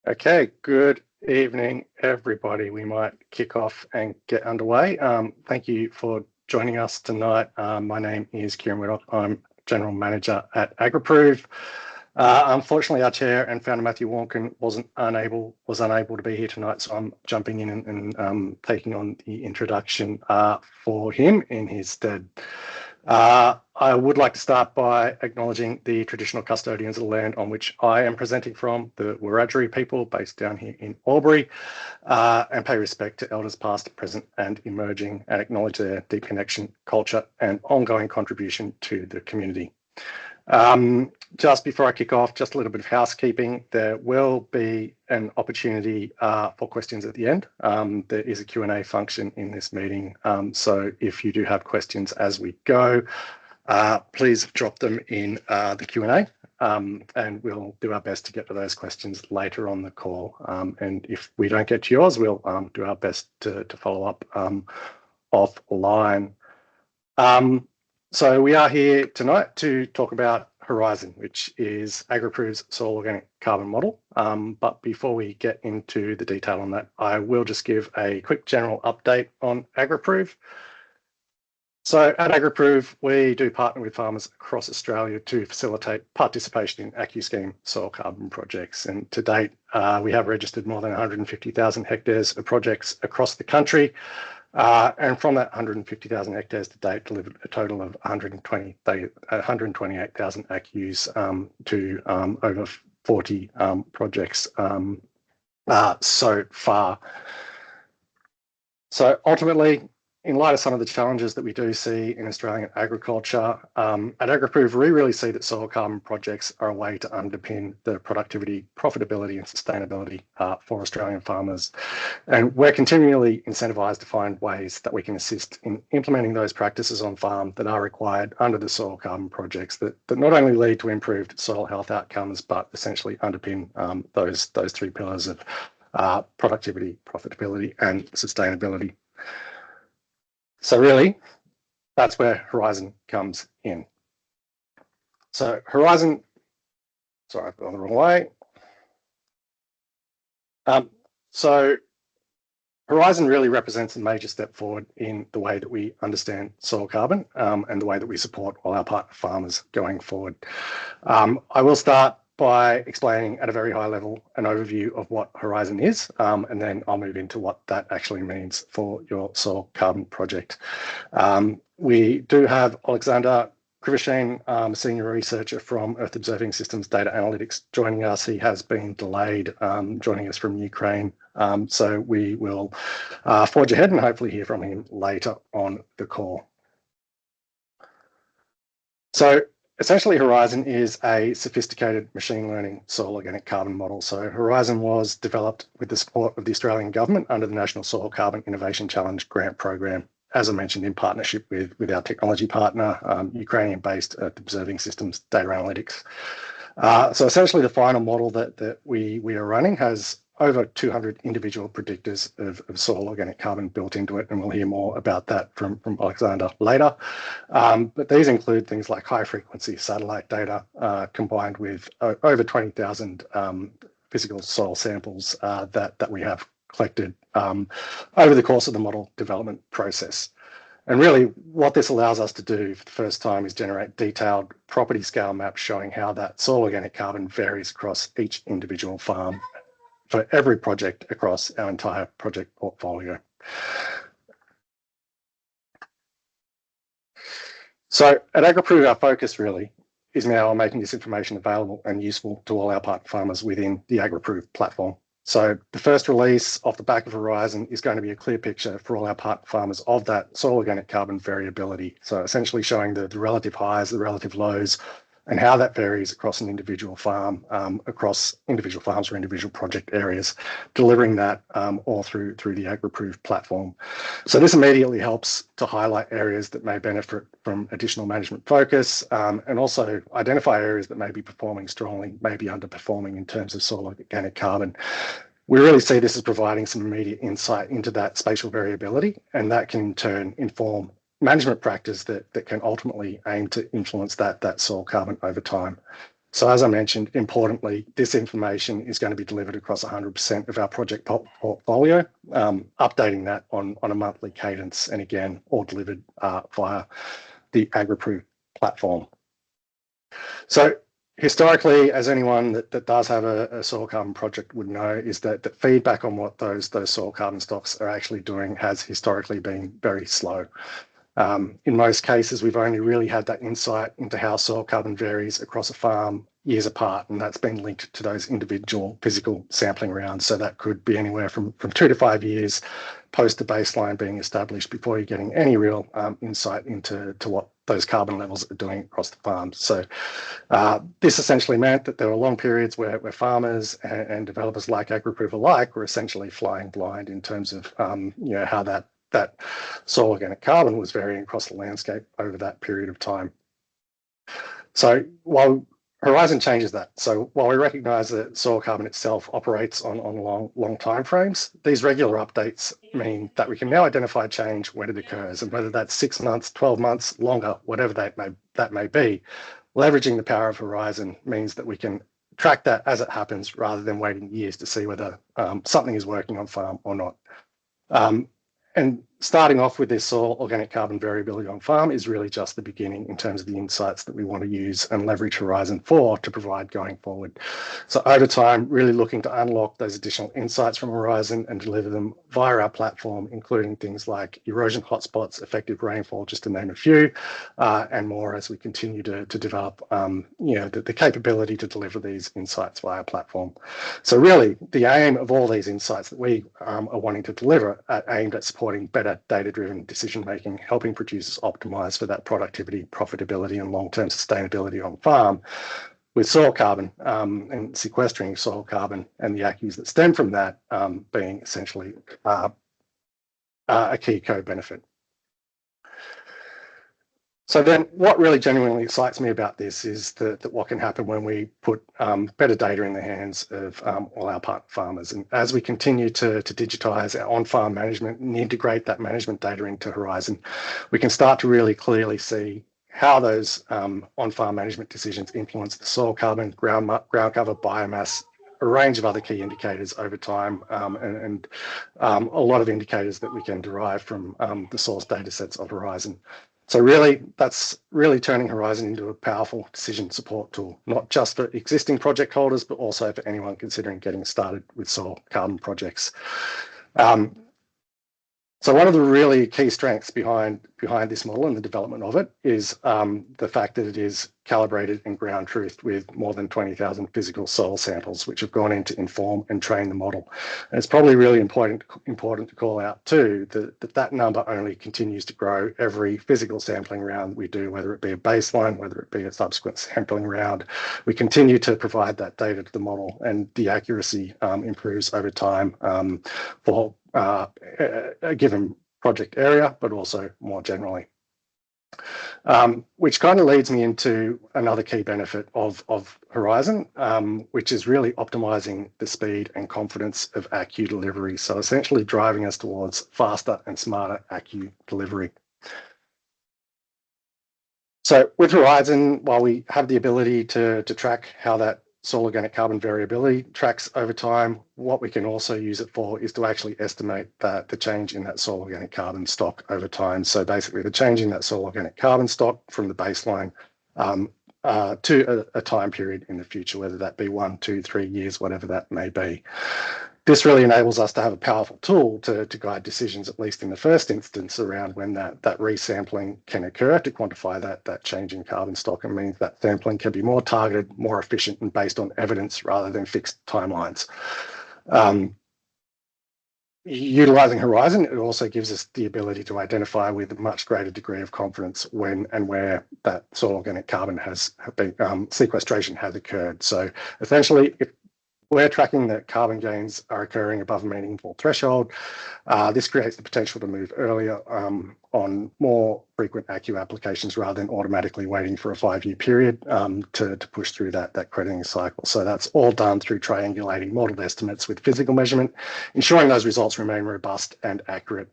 Okay, good evening, everybody. We might kick off and get underway. Thank you for joining us tonight. My name is Kieren Whittock. I'm General Manager at AgriProve. Unfortunately, our chair and founder Matthew Warnken was unable to be here tonight, so I'm jumping in and taking on the introduction for him in his stead. I would like to start by acknowledging the traditional custodians of the land on which I am presenting from, the Wiradjuri people based down here in Albury, and pay respect to elders past, present and emerging, and acknowledge their deep connection, culture and ongoing contribution to the community. Just before I kick off, just a little bit of housekeeping. There will be an opportunity for questions at the end. There is a Q&A function in this meeting. So if you do have questions as we go, please drop them in the Q&A and we'll do our best to get to those questions later on the call. And if we don't get to yours, we'll do our best to follow up offline. So we are here tonight to talk about Horizon, which is AgriProve's soil organic carbon model. But before we get into the detail on that, I will just give a quick general update on AgriProve. So at AgriProve, we do partner with farmers across Australia to facilitate participation in AccuScheme soil carbon projects. And to date, we have registered more than 150,000 hectares of projects across the country. And from that 150,000 hectares to date, delivered a total of 128,000 ACCUs to over 40 projects so far. So ultimately, in light of some of the challenges that we do see in Australian agriculture, at AgriProve, we really see that soil carbon projects are a way to underpin the productivity, profitability and sustainability for Australian farmers. And we're continually incentivised to find ways that we can assist in implementing those practices on farm that are required under the soil carbon projects that not only lead to improved soil health outcomes, but essentially underpin those three pillars of productivity, profitability and sustainability. So really, that's where Horizon comes in. So Horizon, sorry, I've gone the wrong way. So Horizon really represents a major step forward in the way that we understand soil carbon and the way that we support all our partner farmers going forward. I will start by explaining at a very high level an overview of what Horizon is, and then I'll move into what that actually means for your soil carbon project. We do have Oleksandr Kryvoshein, senior researcher from Earth Observing Systems Data Analytics, joining us. He has been delayed, joining us from Ukraine. So we will forge ahead and hopefully hear from him later on the call. So essentially, Horizon is a sophisticated machine learning soil organic carbon model. So Horizon was developed with the support of the Australian government under the National Soil Carbon Innovation Challenge grant program, as I mentioned, in partnership with our technology partner, Ukrainian-based Observing Systems Data Analytics. So essentially, the final model that we are running has over 200 individual predictors of soil organic carbon built into it, and we'll hear more about that from Oleksandr later. But these include things like high-frequency satellite data combined with over 20,000 physical soil samples that we have collected over the course of the model development process. And really, what this allows us to do for the first time is generate detailed property scale maps showing how that soil organic carbon varies across each individual farm for every project across our entire project portfolio. So at AgriProve, our focus really is now on making this information available and useful to all our partner farmers within the AgriProve platform. So the first release off the back of Horizon is going to be a clear picture for all our partner farmers of that soil organic carbon variability. So essentially showing the relative highs, the relative lows, and how that varies across an individual farm, across individual farms or individual project areas, delivering that all through the AgriProve platform. So this immediately helps to highlight areas that may benefit from additional management focus, and also identify areas that may be performing strongly, may be underperforming in terms of soil organic carbon. We really see this as providing some immediate insight into that spatial variability, and that can in turn inform management practice that can ultimately aim to influence that soil carbon over time. So as I mentioned, importantly, this information is going to be delivered across 100% of our project portfolio, updating that on a monthly cadence, and again, all delivered via the AgriProve platform. So historically, as anyone that does have a soil carbon project would know, is that the feedback on what those soil carbon stocks are actually doing has historically been very slow. In most cases, we've only really had that insight into how soil carbon varies across a farm years apart, and that's been linked to those individual physical sampling rounds. So that could be anywhere from 2 to 5 years post the baseline being established before you're getting any real insight into what those carbon levels are doing across the farm. So this essentially meant that there were long periods where farmers and developers like AgriProve alike were essentially flying blind in terms of how that soil organic carbon was varying across the landscape over that period of time. So while Horizon changes that, so while we recognise that soil carbon itself operates on long time frames, these regular updates mean that we can now identify change when it occurs, and whether that's 6 months, 12 months, longer, whatever that may be, leveraging the power of Horizon means that we can track that as it happens rather than waiting years to see whether something is working on farm or not. And starting off with this soil organic carbon variability on farm is really just the beginning in terms of the insights that we want to use and leverage Horizon for to provide going forward. So over time, really looking to unlock those additional insights from Horizon and deliver them via our platform, including things like erosion hotspots, effective rainfall, just to name a few, and more as we continue to develop the capability to deliver these insights via our platform. So really, the aim of all these insights that we are wanting to deliver are aimed at supporting better data-driven decision-making, helping producers optimize for that productivity, profitability, and long-term sustainability on farm, with soil carbon and sequestering soil carbon and the ACCUs that stem from that being essentially a key co-benefit. So then what really genuinely excites me about this is that what can happen when we put better data in the hands of all our partner farmers. And as we continue to digitise our on-farm management and integrate that management data into Horizon, we can start to really clearly see how those on-farm management decisions influence the soil carbon, ground cover, biomass, a range of other key indicators over time, and a lot of indicators that we can derive from the source data sets of Horizon. So really, that's really turning Horizon into a powerful decision support tool, not just for existing project holders, but also for anyone considering getting started with soil carbon projects. So one of the really key strengths behind this model and the development of it is the fact that it is calibrated and ground truthed with more than 20,000 physical soil samples, which have gone in to inform and train the model. And it's probably really important to call out too that number only continues to grow every physical sampling round we do, whether it be a baseline, whether it be a subsequent sampling round. We continue to provide that data to the model, and the accuracy improves over time for a given project area, but also more generally. Which kind of leads me into another key benefit of Horizon, which is really optimizing the speed and confidence of ACCU delivery. So essentially driving us towards faster and smarter ACCU delivery. So with Horizon, while we have the ability to track how that soil organic carbon variability tracks over time, what we can also use it for is to actually estimate the change in that soil organic carbon stock over time. So basically the change in that soil organic carbon stock from the baseline to a time period in the future, whether that be 1, 2, 3 years, whatever that may be. This really enables us to have a powerful tool to guide decisions, at least in the first instance, around when that resampling can occur to quantify that change in carbon stock, and means that sampling can be more targeted, more efficient, and based on evidence rather than fixed timelines. Utilising Horizon, it also gives us the ability to identify with a much greater degree of confidence when and where that soil organic carbon sequestration has occurred. So essentially, if we're tracking that carbon gains are occurring above a meaningful threshold, this creates the potential to move earlier on more frequent ACCU applications rather than automatically waiting for a 5-year period to push through that crediting cycle. So that's all done through triangulating modeled estimates with physical measurement, ensuring those results remain robust and accurate.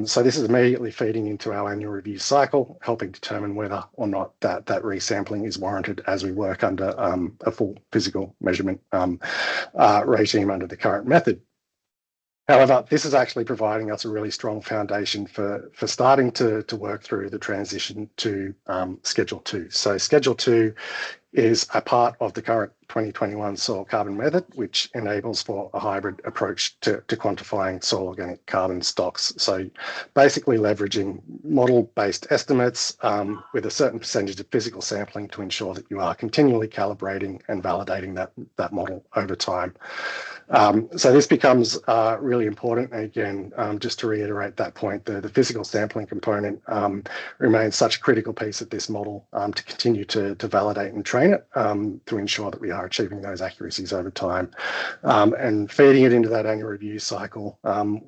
So this is immediately feeding into our annual review cycle, helping determine whether or not that resampling is warranted as we work under a full physical measurement regime under the current method. However, this is actually providing us a really strong foundation for starting to work through the transition to Schedule 2. So Schedule 2 is a part of the current 2021 soil carbon method, which enables for a hybrid approach to quantifying soil organic carbon stocks. So basically leveraging model-based estimates with a certain percentage of physical sampling to ensure that you are continually calibrating and validating that model over time. So this becomes really important. And again, just to reiterate that point, the physical sampling component remains such a critical piece of this model to continue to validate and train it to ensure that we are achieving those accuracies over time. And feeding it into that annual review cycle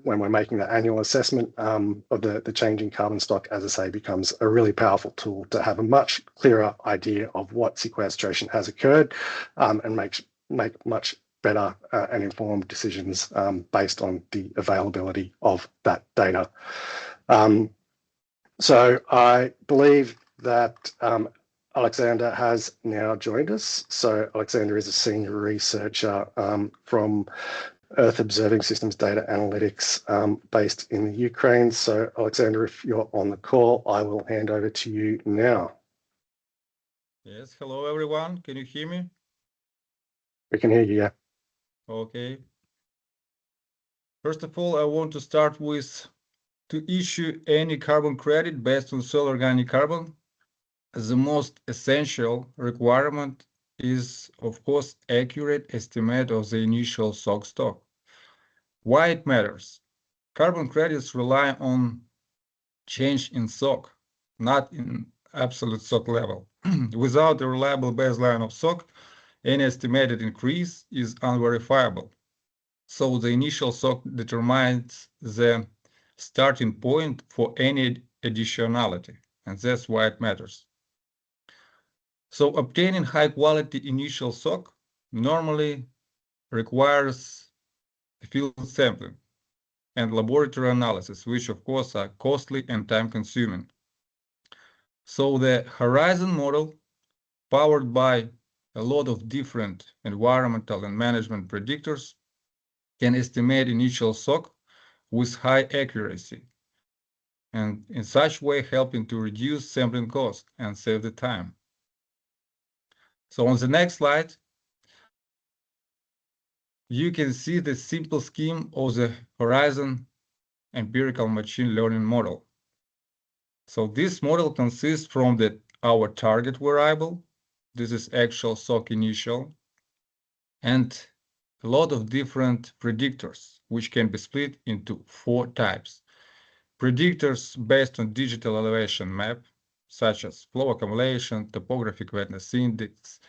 when we're making that annual assessment of the changing carbon stock, as I say, becomes a really powerful tool to have a much clearer idea of what sequestration has occurred and make much better and informed decisions based on the availability of that data. So I believe that Oleksandr has now joined us. So Oleksandr is a senior researcher from Earth Observing Systems Data Analytics based in the Ukraine. So Oleksandr, if you're on the call, I will hand over to you now. Yes, hello everyone. Can you hear me? We can hear you, yeah. Okay. First of all, I want to start with to issue any carbon credit based on soil organic carbon. The most essential requirement is, of course, accurate estimate of the initial SOC stock. Why it matters? Carbon credits rely on change in SOC, not in absolute SOC level. Without a reliable baseline of SOC, any estimated increase is unverifiable. So the initial SOC determines the starting point for any additionality, and that's why it matters. So obtaining high quality initial SOC normally requires field sampling and laboratory analysis, which of course are costly and time consuming. So the Horizon model, powered by a lot of different environmental and management predictors, can estimate initial SOC with high accuracy, and in such way helping to reduce sampling cost and save the time. So on the next slide, you can see the simple scheme of the Horizon empirical machine learning model. So this model consists from our target variable, this is actual SOC initial, and a lot of different predictors, which can be split into 4 types. Predictors based on digital elevation map, such as flow accumulation, topographic wetness index,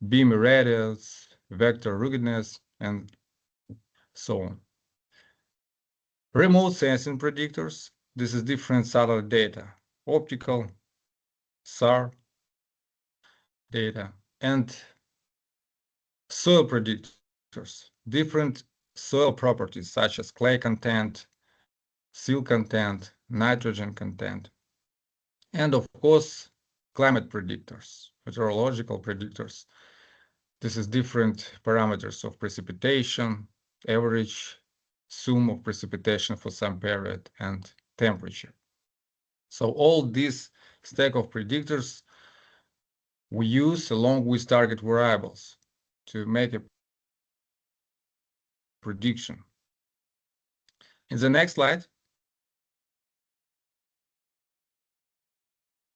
beam radius, vector ruggedness, and so on. Remote sensing predictors, this is different satellite data, optical, SAR data, and soil predictors, different soil properties such as clay content, silt content, nitrogen content, and of course, climate predictors, meteorological predictors. This is different parameters of precipitation, average sum of precipitation for some period, and temperature. So all this stack of predictors we use along with target variables to make a prediction. In the next slide,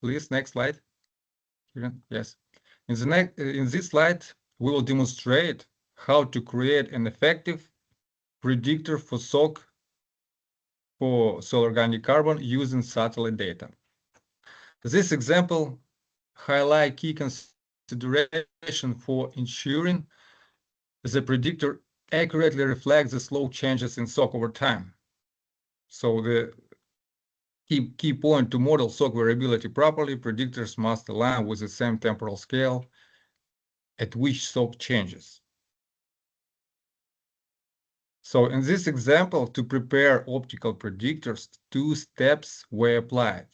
please, next slide. Yes. In this slide, we will demonstrate how to create an effective predictor for SOC for soil organic carbon using satellite data. This example highlights key consideration for ensuring the predictor accurately reflects the slope changes in SOC over time. So Key point: to model sock variability properly, predictors must align with the same temporal scale at which sock changes. So in this example, to prepare optical predictors, 2 steps were applied.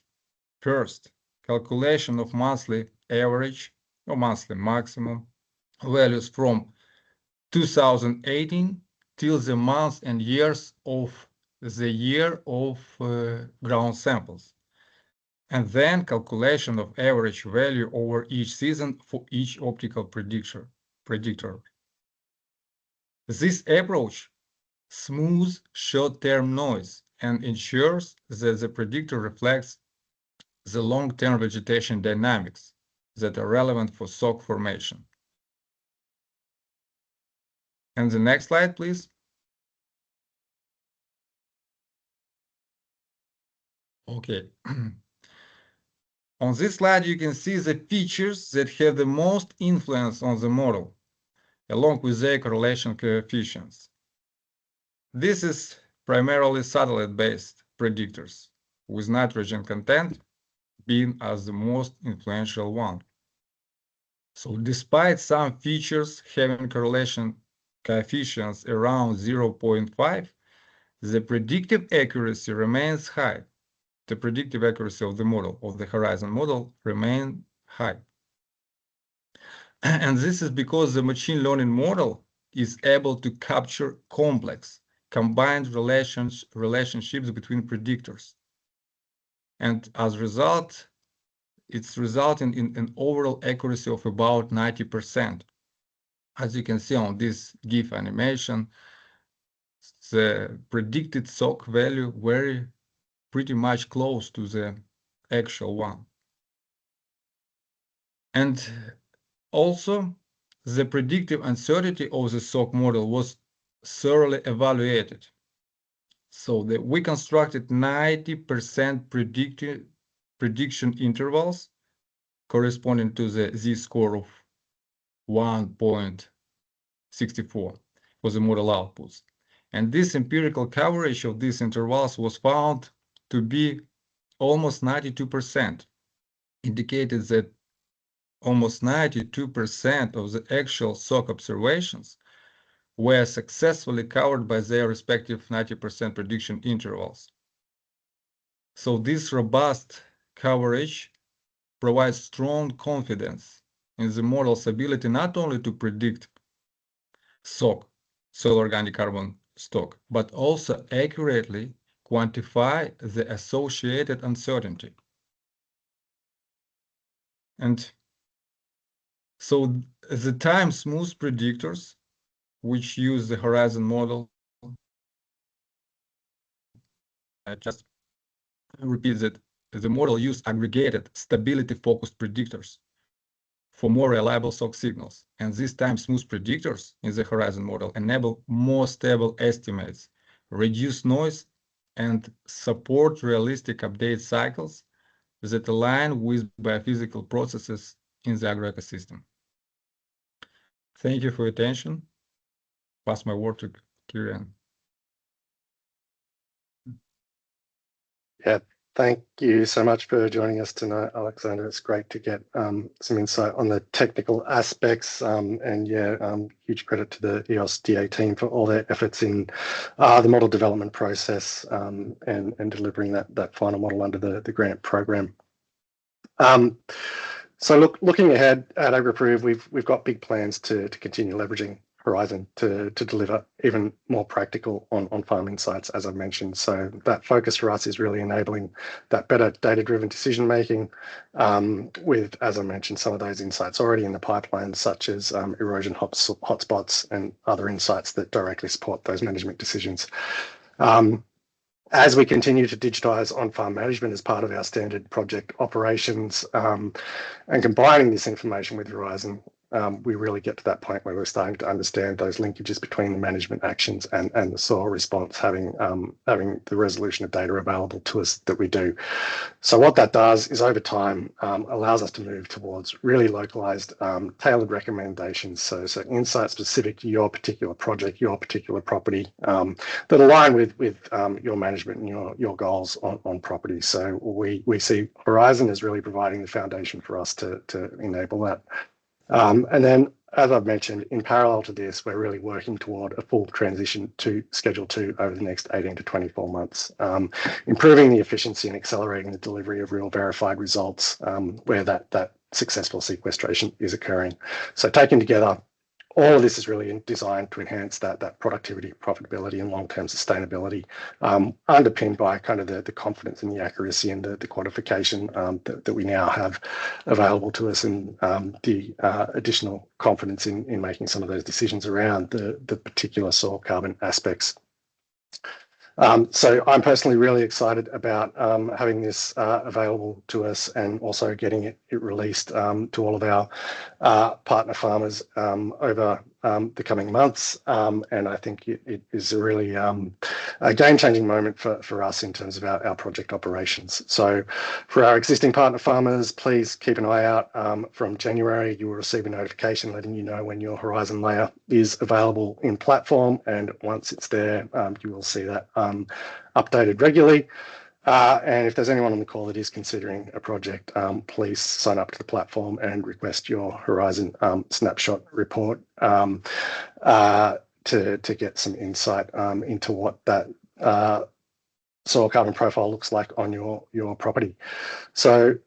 First, calculation of monthly average or monthly maximum values from 2018 till the months and years of the year of ground samples. And then calculation of average value over each season for each optical predictor. This approach smooths short-term noise and ensures that the predictor reflects the long-term vegetation dynamics that are relevant for sock formation. And the next slide, please. Okay. On this slide, you can see the features that have the most influence on the model, along with their correlation coefficients. This is primarily satellite-based predictors, with nitrogen content being as the most influential one. So despite some features having correlation coefficients around 0.5, the predictive accuracy remains high. The predictive accuracy of the model, of the horizon model, remains high. And this is because the machine learning model is able to capture complex, combined relationships between predictors. And as a result, it's resulting in an overall accuracy of about 90%. As you can see on this GIF animation, the predicted sock value very pretty much close to the actual one. And also, the predictive uncertainty of the sock model was thoroughly evaluated. So we constructed 90% prediction intervals corresponding to the z-score of 1.64 for the model outputs. And this empirical coverage of these intervals was found to be almost 92%, indicated that almost 92% of the actual sock observations were successfully covered by their respective 90% prediction intervals. So this robust coverage provides strong confidence in the model's ability not only to predict soil organic carbon stock, but also accurately quantify the associated uncertainty. And so the time smooth predictors, which use the horizon model, I just repeat that the model used aggregated stability-focused predictors for more reliable sock signals. And these time smooth predictors in the horizon model enable more stable estimates, reduce noise, and support realistic update cycles that align with biophysical processes in the agroecosystem. Thank you for your attention. Pass my word to Kieren. Yeah, thank you so much for joining us tonight, Oleksandr. It's great to get some insight on the technical aspects, and huge credit to the EOSDA team for all their efforts in the model development process and delivering that final model under the grant program. So looking ahead at AgriProve, we've got big plans to continue leveraging Horizon to deliver even more practical on-farm insights, as I've mentioned. So that focus for us is really enabling that better data-driven decision making with, as I mentioned, some of those insights already in the pipeline, such as erosion hotspots and other insights that directly support those management decisions. As we continue to digitize on-farm management as part of our standard project operations and combining this information with Horizon, we really get to that point where we're starting to understand those linkages between the management actions and the soil response, having the resolution of data available to us that we do. So what that does is over time allows us to move towards really localized, tailored recommendations. So insight specific to your particular project, your particular property, that align with your management and your goals on property. So we see Horizon as really providing the foundation for us to enable that. And then, as I've mentioned, in parallel to this, we're really working toward a full transition to Schedule 2 over the next 18 to 24 months, improving the efficiency and accelerating the delivery of real verified results where that successful sequestration is occurring. So taken together, all of this is really designed to enhance that productivity, profitability, and long-term sustainability, underpinned by kind of the confidence in the accuracy and the quantification that we now have available to us, and the additional confidence in making some of those decisions around the particular soil carbon aspects. So I'm personally really excited about having this available to us, and also getting it released to all of our partner farmers over the coming months. And I think it is a really a game-changing moment for us in terms of our project operations. So for our existing partner farmers, please keep an eye out. From January, you will receive a notification letting you know when your Horizon layer is available in platform, and once it's there, you will see that updated regularly. And if there's anyone on the call that is considering a project, please sign up to the platform and request your Horizon snapshot report to get some insight into what that soil carbon profile looks like on your property. So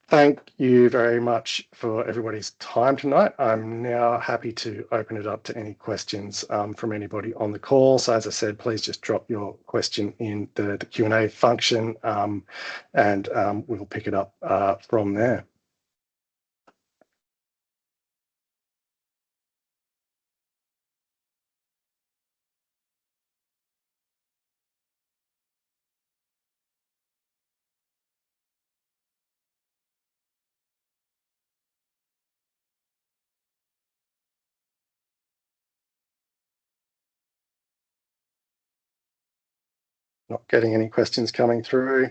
thank you very much for everybody's time tonight. I'm now happy to open it up to any questions from anybody on the call. So as I said, please just drop your question in the Q&A function, and we'll pick it up from there. Not getting any questions coming through.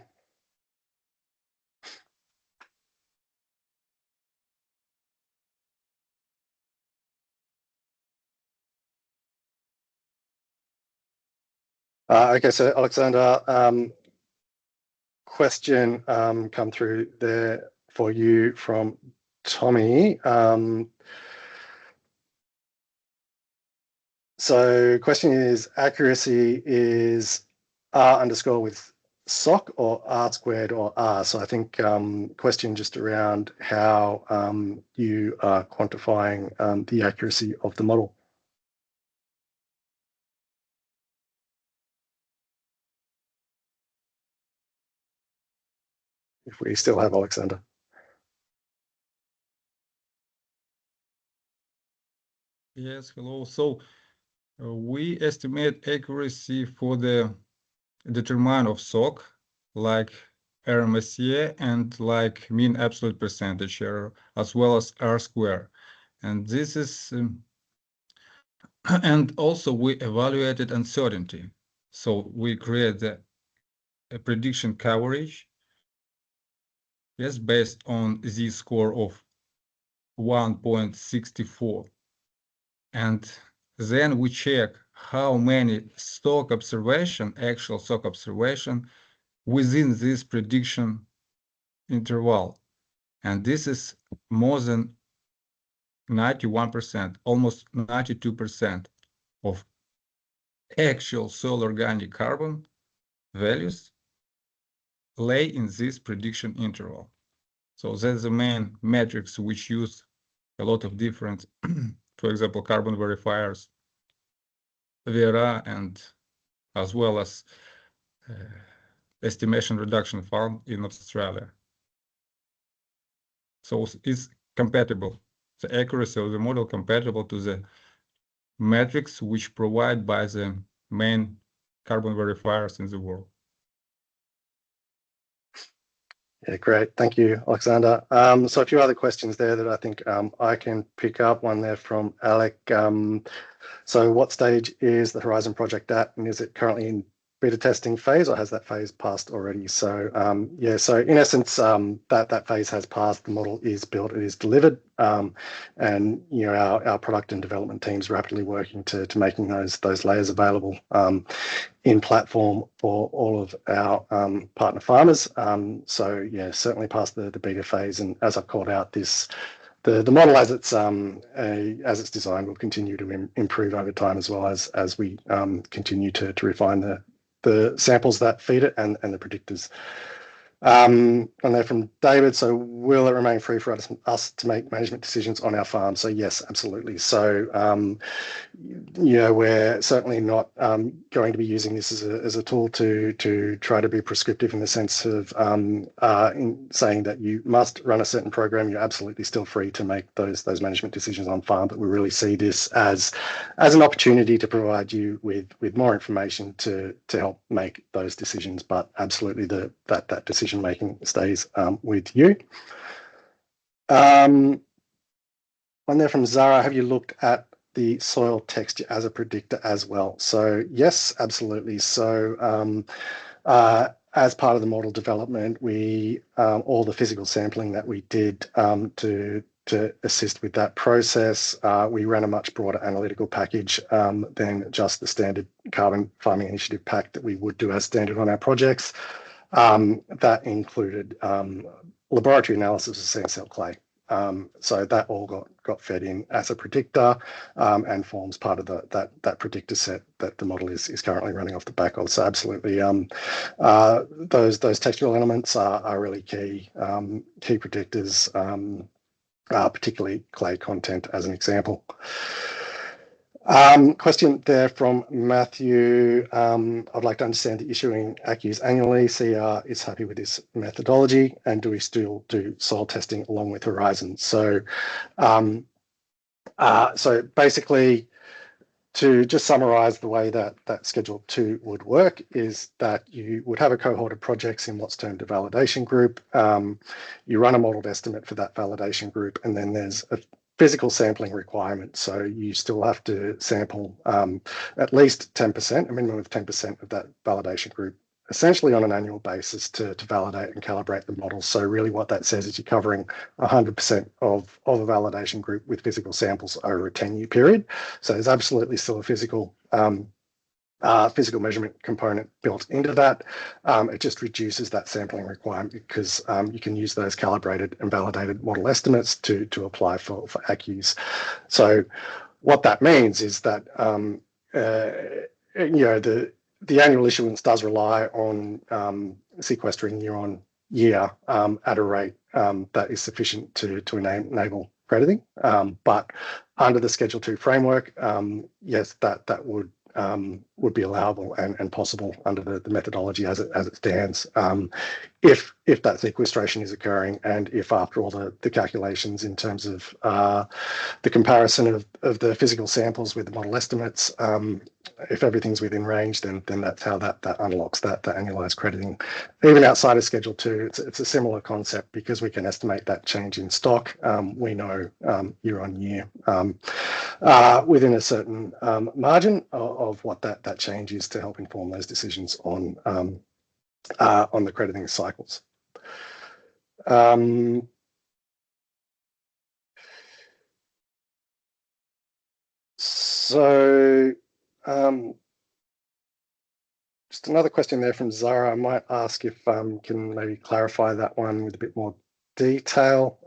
Okay, so Oleksandr, question come through there for you from Tommy. So question is, accuracy is R underscore with SOC or R squared or R? So I think question just around how you are quantifying the accuracy of the model. If we still have Oleksandr. Yes, hello. So we estimate accuracy for the determinant of SOC, like RMSE and like mean absolute percentage error, as well as R square. And this is, and also we evaluated uncertainty. So we create a prediction coverage, yes, based on z-score of 1.64. And then we check how many stock observation, actual stock observation within this prediction interval. And this is more than 91%, almost 92% of actual soil organic carbon values lay in this prediction interval. So that's the main metrics which use a lot of different, for example, carbon verifiers, VRA, and as well as estimation reduction fund in Australia. So it's compatible, the accuracy of the model compatible to the metrics which provide by the main carbon verifiers in the world. Yeah, great. Thank you, Oleksandr. So a few other questions there that I think I can pick up. One there from Alec. So what stage is the Horizon project at, and is it currently in beta testing phase, or has that phase passed already? So yeah, so in essence, that phase has passed. The model is built, it is delivered, and you know our product and development teams rapidly working to making those layers available in platform for all of our partner farmers. So yeah, certainly past the beta phase, and as I've called out, the model as it's designed will continue to improve over time, as well as we continue to refine the samples that feed it and the predictors. And they're from David. So will it remain free for us to make management decisions on our farm? So yes, absolutely. So you know, we're certainly not going to be using this as a tool to try to be prescriptive in the sense of in saying that you must run a certain program. You're absolutely still free to make those management decisions on farm, but we really see this as an opportunity to provide you with more information to help make those decisions. But absolutely, that decision making stays with you. One there from Zara. Have you looked at the soil texture as a predictor as well? So yes, absolutely. So as part of the model development, we all the physical sampling that we did to assist with that process, we ran a much broader analytical package than just the standard carbon farming initiative pack that we would do as standard on our projects. That included laboratory analysis of sand cell clay. So that all got fed in as a predictor and forms part of that predictor set that the model is currently running off the back of. So absolutely, those textural elements are really key predictors, particularly clay content as an example. Question there from Matthew. I'd like to understand the issuing ACCUs annually. CR is happy with this methodology, and do we still do soil testing along with Horizon? So, so basically, to just summarize the way that Schedule 2 would work is that you would have a cohort of projects in what's termed a validation group. You run a modeled estimate for that validation group, and then there's a physical sampling requirement. So you still have to sample at least 10%, a minimum of 10% of that validation group, essentially on an annual basis to validate and calibrate the model. So really what that says is you're covering 100% of a validation group with physical samples over a 10-year period. So there's absolutely still a physical measurement component built into that. It just reduces that sampling requirement because you can use those calibrated and validated model estimates to apply for ACCUs. So what that means is that you know, the annual issuance does rely on sequestering year on year at a rate that is sufficient to enable crediting. But under the Schedule 2 framework, yes, that would be allowable and possible under the methodology as it stands, if that sequestration is occurring, and if after all the calculations in terms of the comparison of the physical samples with the model estimates, if everything's within range, then that's how that unlocks that annualized crediting. Even outside of Schedule 2, it's a similar concept because we can estimate that change in stock. We know year on year within a certain margin of what that change is to help inform those decisions on the crediting cycles. So just another question there from Zara. I might ask if can maybe clarify that one with a bit more detail.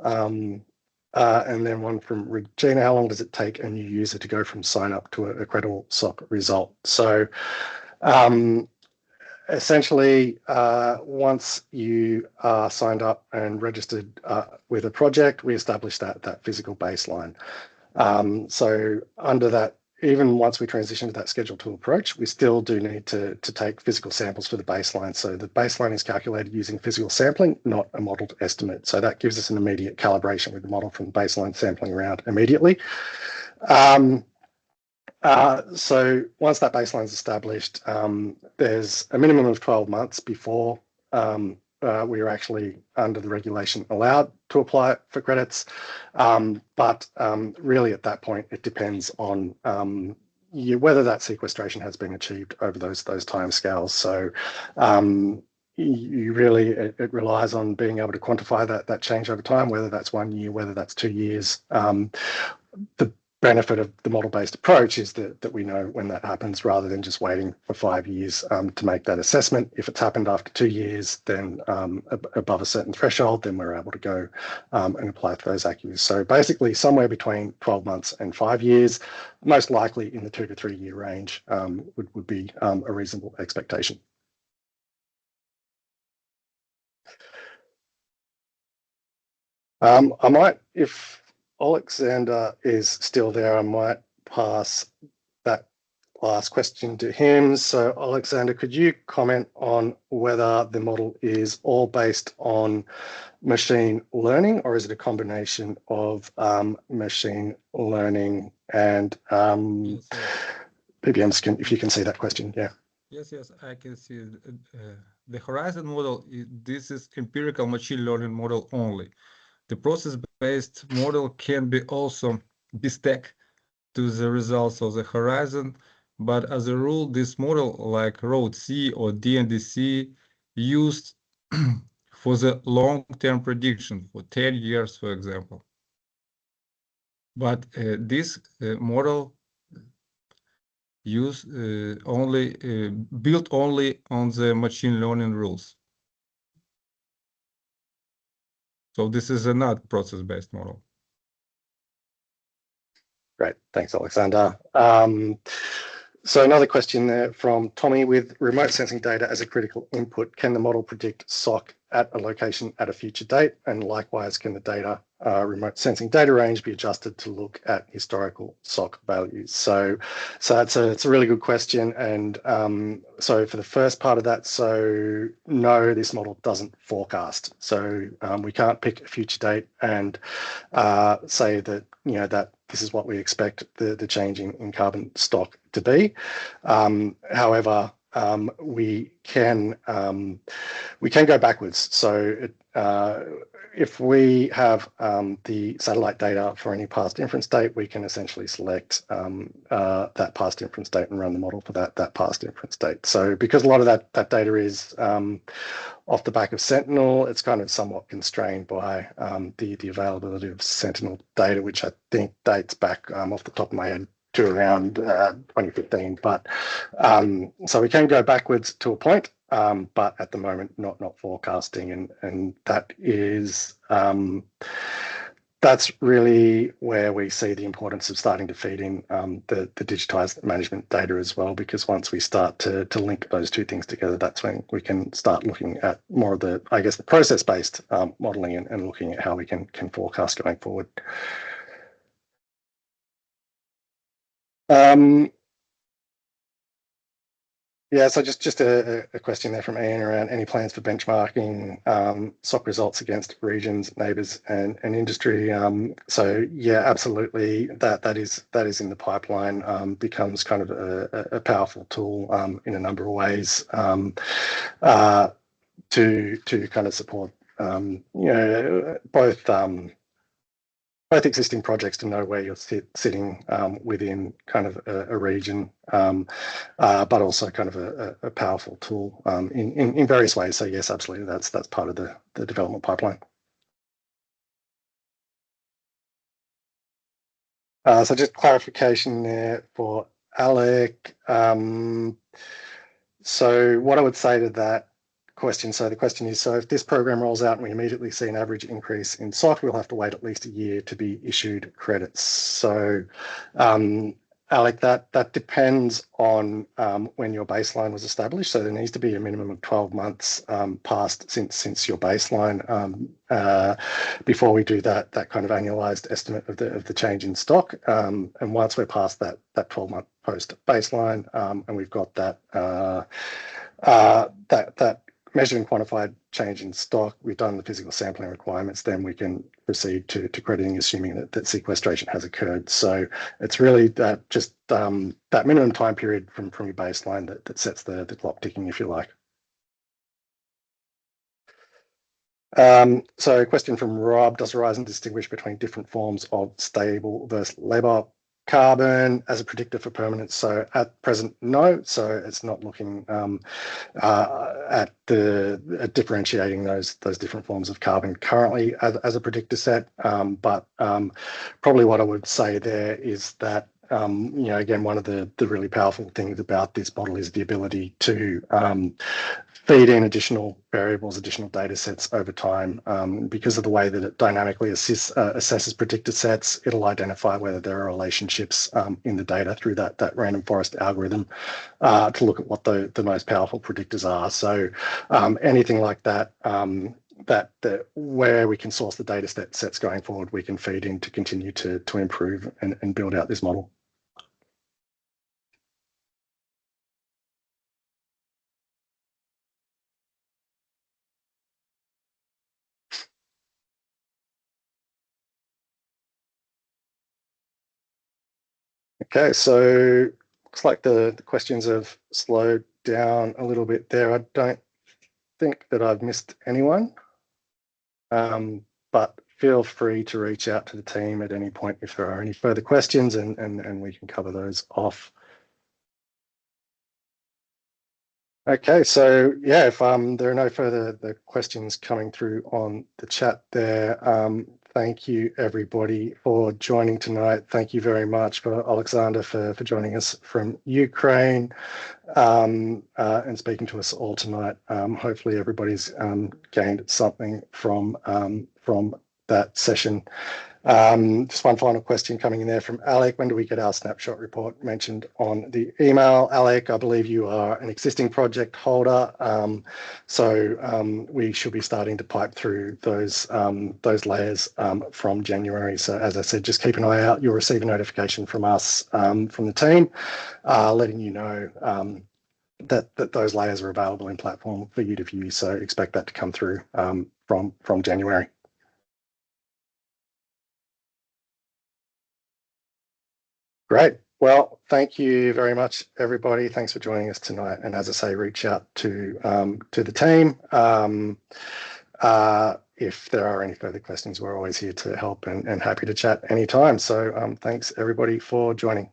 And then one from Regina. How long does it take a new user to go from sign up to a credible SOC result? So essentially, once you are signed up and registered with a project, we establish that physical baseline. So under that, even once we transition to that Schedule 2 approach, we still do need to take physical samples for the baseline. So the baseline is calculated using physical sampling, not a modeled estimate. So that gives us an immediate calibration with the model from baseline sampling around immediately. So once that baseline is established, there's a minimum of 12 months before a we are actually under the regulation allowed to apply for credits. But really at that point, it depends on whether that sequestration has been achieved over those timescales. So it relies on being able to quantify that change over time, whether that's 1 year, whether that's 2 years. The benefit of the model-based approach is that we know when that happens rather than just waiting for 5 years to make that assessment. If it's happened after 2 years, then above a certain threshold, then we're able to go and apply for those ACCUs. So basically somewhere between 12 months and 5 years, most likely in the 2 to 3 year range would be a reasonable expectation. I might, if Oleksandr is still there, I might pass that last question to him. So Oleksandr, could you comment on whether the model is all based on machine learning, or is it a combination of machine learning and PPMs? If you can see that question, yeah. Yes, I can see the Horizon model. This is empirical machine learning model only. The process-based model can be also stacked to the results of the Horizon, but as a rule, this model, like ROAD-C or DNDC, used for the long-term prediction for 10 years, for example. But this model built only on the machine learning rules. So this is not process-based model. Great, thanks, Oleksandr. So another question there from Tommy: with remote sensing data as a critical input, can the model predict SOC at a location at a future date? And likewise, can the data remote sensing data range be adjusted to look at historical SOC values? So it's a really good question. And so for the first part of that, so no, this model doesn't forecast. So we can't pick a future date and say that, that this is what we expect the change in carbon stock to be. However, we can go backwards. So if we have the satellite data for any past inference date, we can essentially select that past inference date and run the model for that past inference date. So because a lot of that data is off the back of Sentinel, it's kind of somewhat constrained by the availability of Sentinel data, which I think dates back off the top of my head to around 2015. But so we can go backwards to a point, but at the moment not forecasting, and that is that's really where we see the importance of starting to feed in the digitized management data as well, because once we start to link those two things together, that's when we can start looking at more of the, I guess, the process-based modeling and looking at how we can forecast going forward. Yeah, so just a question there from Ian around any plans for benchmarking SOC results against regions, neighbours, and industry. So yeah, absolutely, that is in the pipeline. Becomes kind of a powerful tool in a number of ways to kind of support both existing projects to know where you're sitting within kind of a region, but also kind of a powerful tool in various ways. So yes, absolutely, that's part of the development pipeline. So just clarification there for Alec. So what I would say to that question, so the question is, so if this program rolls out and we immediately see an average increase in SOC, we'll have to wait at least a year to be issued credits. So Alec, that depends on when your baseline was established. So there needs to be a minimum of 12 months passed since your baseline before we do that kind of annualized estimate of the change in stock. And once we're past that 12-month post baseline and we've got that measured and quantified change in stock, we've done the physical sampling requirements, then we can proceed to crediting, assuming that sequestration has occurred. So it's really that minimum time period from your baseline that sets the clock ticking, if you like. So a question from Rob, does Horizon distinguish between different forms of stable versus labile carbon as a predictor for permanence? So at present, no. So it's not looking at differentiating those different forms of carbon currently as a predictor set. But probably what I would say there is that again, one of the really powerful things about this model is the ability to feed in additional variables, additional data sets over time. Because of the way that it dynamically assesses predictor sets, it'll identify whether there are relationships in the data through that random forest algorithm to look at what the most powerful predictors are. So anything like that, where we can source the data sets going forward, we can feed in to continue to improve and build out this model. Okay, so looks like the questions have slowed down a little bit there. I don't think that I've missed anyone, but feel free to reach out to the team at any point if there are any further questions, and we can cover those off. Okay, so yeah, if there are no further questions coming through on the chat there, thank you everybody for joining tonight. Thank you very much for Oleksandr for joining us from Ukraine and speaking to us all tonight. Hopefully everybody's gained something from that session. Just one final question coming in there from Alec. When do we get our snapshot report mentioned on the email? Alec, I believe you are an existing project holder, so we should be starting to pipe through those layers from January. So as I said, just keep an eye out. You'll receive a notification from us, from the team, letting you know that those layers are available in platform for you to view. So expect that to come through from January. Great. Well, thank you very much, everybody. Thanks for joining us tonight. And as I say, reach out to the team. If there are any further questions, we're always here to help and happy to chat anytime. So thanks, everybody, for joining.